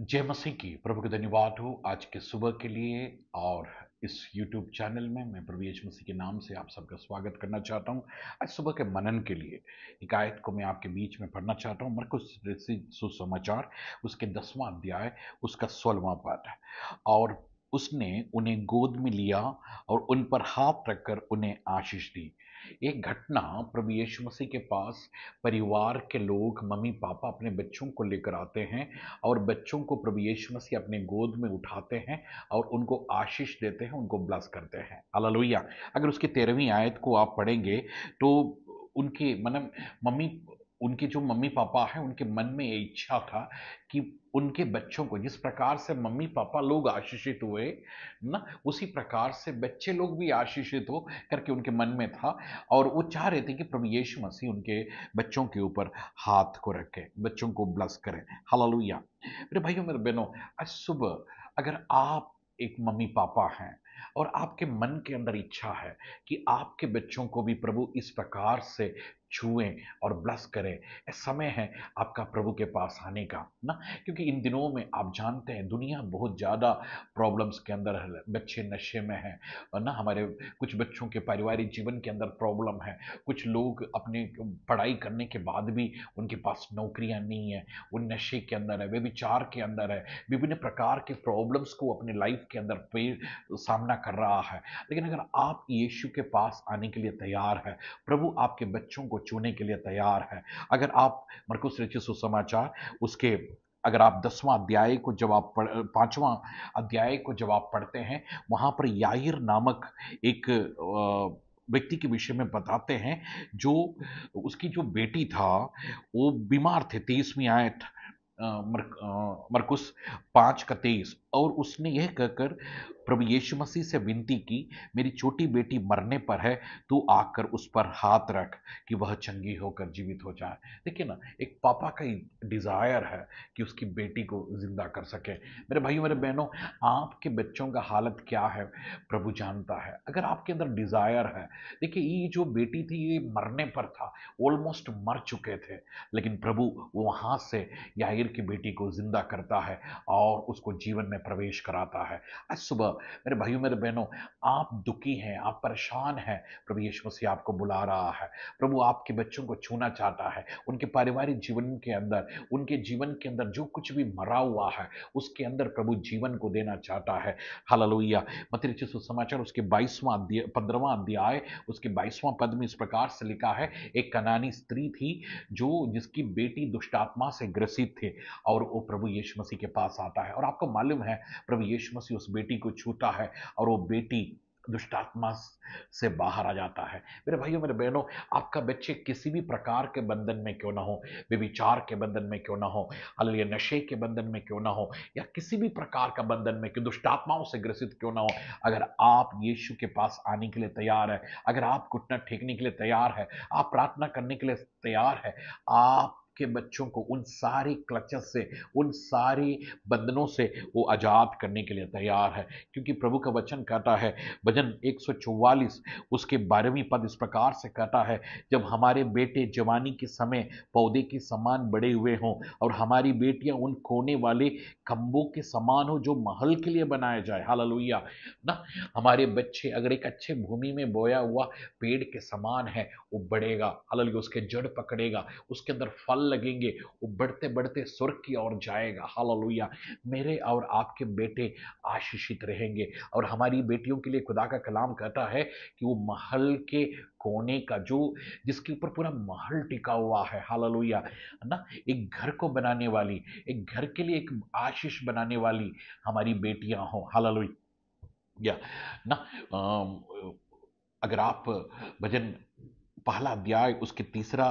जय मसीह की। प्रभु का धन्यवाद हो आज के सुबह के लिए। और इस YouTube चैनल में मैं प्रभु यीशु मसीह के नाम से आप सबका स्वागत करना चाहता हूं। आज सुबह के मनन के लिए एक आयत को मैं आपके बीच में पढ़ना चाहता हूं। मरकुस रचित सुसमाचार उसके 10वां अध्याय उसका 16वां पद है। और उसने उन्हें गोद में लिया और उन पर हाथ रखकर उन्हें आशीष दी। एक घटना, प्रभु यीशु मसीह के पास परिवार के लोग, मम्मी पापा अपने बच्चों को लेकर आते हैं और बच्चों को प्रभु यीशु मसीह अपने गोद में उठाते हैं और उनको आशीष देते हैं, उनको ब्लेस करते हैं। हालेलुया। अगर उसकी 13वीं आयत को आप पढ़ेंगे तो उनके मतलब मम्मी उनके जो मम्मी पापा हैं उनके मन में ये इच्छा था कि उनके बच्चों को जिस प्रकार से मम्मी पापा लोग आशीषित हुए ना, उसी प्रकार से बच्चे लोग भी आशीषित हो करके उनके मन में था। और वो चाह रहे थे कि प्रभु यीशु मसीह उनके बच्चों के ऊपर हाथ को रखे, बच्चों को ब्लेस करें। हालेलुया। मेरे भाइयों मेरे बहनों, आज सुबह अगर आप एक मम्मी पापा हैं और आपके मन के अंदर इच्छा है कि आपके बच्चों को भी प्रभु इस प्रकार से छुएं और ब्लेस करें, ये समय है आपका प्रभु के पास आने का ना। क्योंकि इन दिनों में आप जानते हैं दुनिया बहुत ज़्यादा प्रॉब्लम्स के अंदर है, बच्चे नशे में हैं और ना, हमारे कुछ बच्चों के पारिवारिक जीवन के अंदर प्रॉब्लम है। कुछ लोग अपने पढ़ाई करने के बाद भी उनके पास नौकरियां नहीं है, वो नशे के अंदर है, वे विचार के अंदर है, विभिन्न प्रकार के प्रॉब्लम्स को अपने लाइफ के अंदर पे सामना कर रहा है। लेकिन अगर आप यीशु के पास आने के लिए तैयार है, प्रभु आपके बच्चों को छूने के लिए तैयार है। अगर आप मरकुस रचित सुसमाचार उसके अगर आप 10वां अध्याय को जब आप 5वां अध्याय को जब आप पढ़ते हैं, वहां पर याईर नामक एक व्यक्ति के विषय में बताते हैं, जो उसकी जो बेटी था वो बीमार थे। 23वीं आयत मरकुस 5 का 23। और उसने यह कहकर प्रभु यीशु मसीह से विनती की, मेरी छोटी बेटी मरने पर है, तू आकर उस पर हाथ रख कि वह चंगी होकर जीवित हो जाए। देखिए ना, एक पापा का डिजायर है कि उसकी बेटी को जिंदा कर सके। मेरे भाइयों मेरे बहनों, आपके बच्चों का हालत क्या है प्रभु जानता है। अगर आपके अंदर डिजायर है, देखिए ये जो बेटी थी ये मरने पर था, ऑलमोस्ट मर चुके थे, लेकिन प्रभु वहां से याईर की बेटी को जिंदा करता है और उसको जीवन में प्रवेश कराता है। आज सुबह मेरे भाइयों मेरे बहनों, आप दुखी हैं, आप परेशान हैं, प्रभु यीशु मसीह आपको बुला रहा है। प्रभु आपके बच्चों को छूना चाहता है, उनके पारिवारिक जीवन के अंदर, उनके जीवन के अंदर जो कुछ भी मरा हुआ है उसके अंदर प्रभु जीवन को देना चाहता है। हालेलुया। मत्ती रचित सुसमाचार उसके 22वां अध्याय 15वां अध्याय उसके 22वां पद में इस प्रकार से लिखा है, एक कनानी स्त्री थी जो जिसकी बेटी दुष्टात्मा से ग्रसित थे, और वो प्रभु यीशु मसीह के पास आता है और आपको मालूम है प्रभु यीशु मसीह उस बेटी को छूता है और वो बेटी दुष्टात्मा से बाहर आ जाता है। मेरे भाइयों मेरे बहनों, आपका बच्चे किसी भी प्रकार के बंधन में क्यों ना हो, व्यभिचार के बंधन में क्यों ना हो, हालेलुया, नशे के बंधन में क्यों ना हो, या किसी भी प्रकार का बंधन में क्यों दुष्टात्माओं से ग्रसित क्यों ना हो, अगर आप यीशु के पास आने के लिए तैयार है, अगर आप घुटना टेकने के लिए तैयार है, आप प्रार्थना करने के लिए तैयार है, आप के बच्चों को उन सारी क्लचस से, उन सारी बंधनों से वो आजाद करने के लिए तैयार है। क्योंकि प्रभु का वचन कहता है, भजन 144 उसके 12वीं पद इस प्रकार से कहता है, जब हमारे बेटे जवानी के समय पौधे के समान बड़े हुए हों और हमारी बेटियां उन कोने वाले खंभों के समान हो जो महल के लिए बनाए जाए। हालेलुया ना, हमारे बच्चे अगर एक अच्छे भूमि में बोया हुआ पेड़ के समान है, वो बढ़ेगा, हालेलुया, उसके जड़ पकड़ेगा, उसके अंदर फल लगेंगे, वो बढ़ते बढ़ते स्वर्ग की ओर जाएगा। हालेलुया। मेरे और आपके बेटे आशीषित रहेंगे। और हमारी बेटियों के लिए खुदा का कलाम कहता है कि वो महल के कोने का जो जिसके ऊपर पूरा महल टिका हुआ है, हालेलुया ना, एक घर को बनाने वाली, एक घर के लिए एक आशीष बनाने वाली हमारी बेटियां हो। हालेलुया या ना। अगर आप भजन पहला अध्याय उसके तीसरा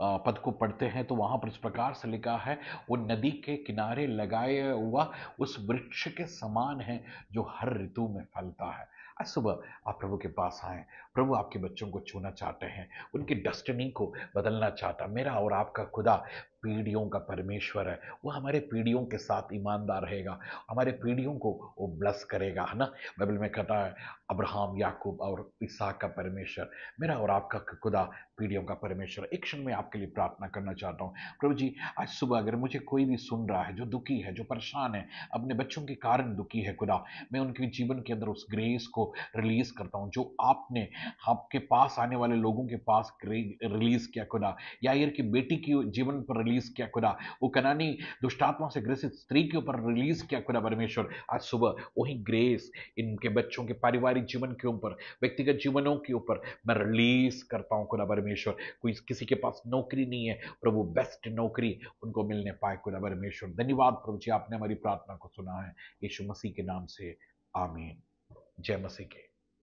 पद को पढ़ते हैं तो वहां पर इस प्रकार से लिखा है, वो नदी के किनारे लगाया हुआ उस वृक्ष के समान है जो हर ऋतु में फलता है। आज सुबह आप प्रभु के पास आए, प्रभु आपके बच्चों को छूना चाहते हैं, उनकी डेस्टिनी को बदलना चाहता। मेरा और आपका खुदा पीढ़ियों का परमेश्वर है, वो हमारे पीढ़ियों के साथ ईमानदार रहेगा, हमारे पीढ़ियों को वो ब्लेस करेगा, है ना। बाइबल में कहता है अब्राहम, याकूब और इसहाक का परमेश्वर, मेरा और आपका खुदा पीढ़ियों का परमेश्वर। एक क्षण में आपके लिए प्रार्थना करना चाहता हूँ। प्रभु जी, आज सुबह अगर मुझे कोई भी सुन रहा है जो दुखी है, जो परेशान है, अपने बच्चों के कारण दुखी है खुदा, मैं उनके जीवन के अंदर उस ग्रेस को रिलीज करता हूँ जो आपने आपके पास आने वाले लोगों के पास रिलीज किया खुदा। याईर की बेटी की जीवन पर रिलीज किया खुदा, वो कनानी दुष्टात्मा से ग्रसित स्त्री के ऊपर रिलीज किया खुदा परमेश्वर। आज सुबह वही ग्रेस इनके बच्चों के पारिवारिक जीवन के ऊपर, व्यक्तिगत जीवनों के ऊपर मैं रिलीज करता हूं खुदा परमेश्वर। कोई किसी के पास नौकरी नहीं है, प्रभु बेस्ट नौकरी उनको मिलने पाए खुदा परमेश्वर। धन्यवाद प्रभु जी, आपने हमारी प्रार्थना को सुना है, यीशु मसीह के नाम से, आमीन। जय मसीह के।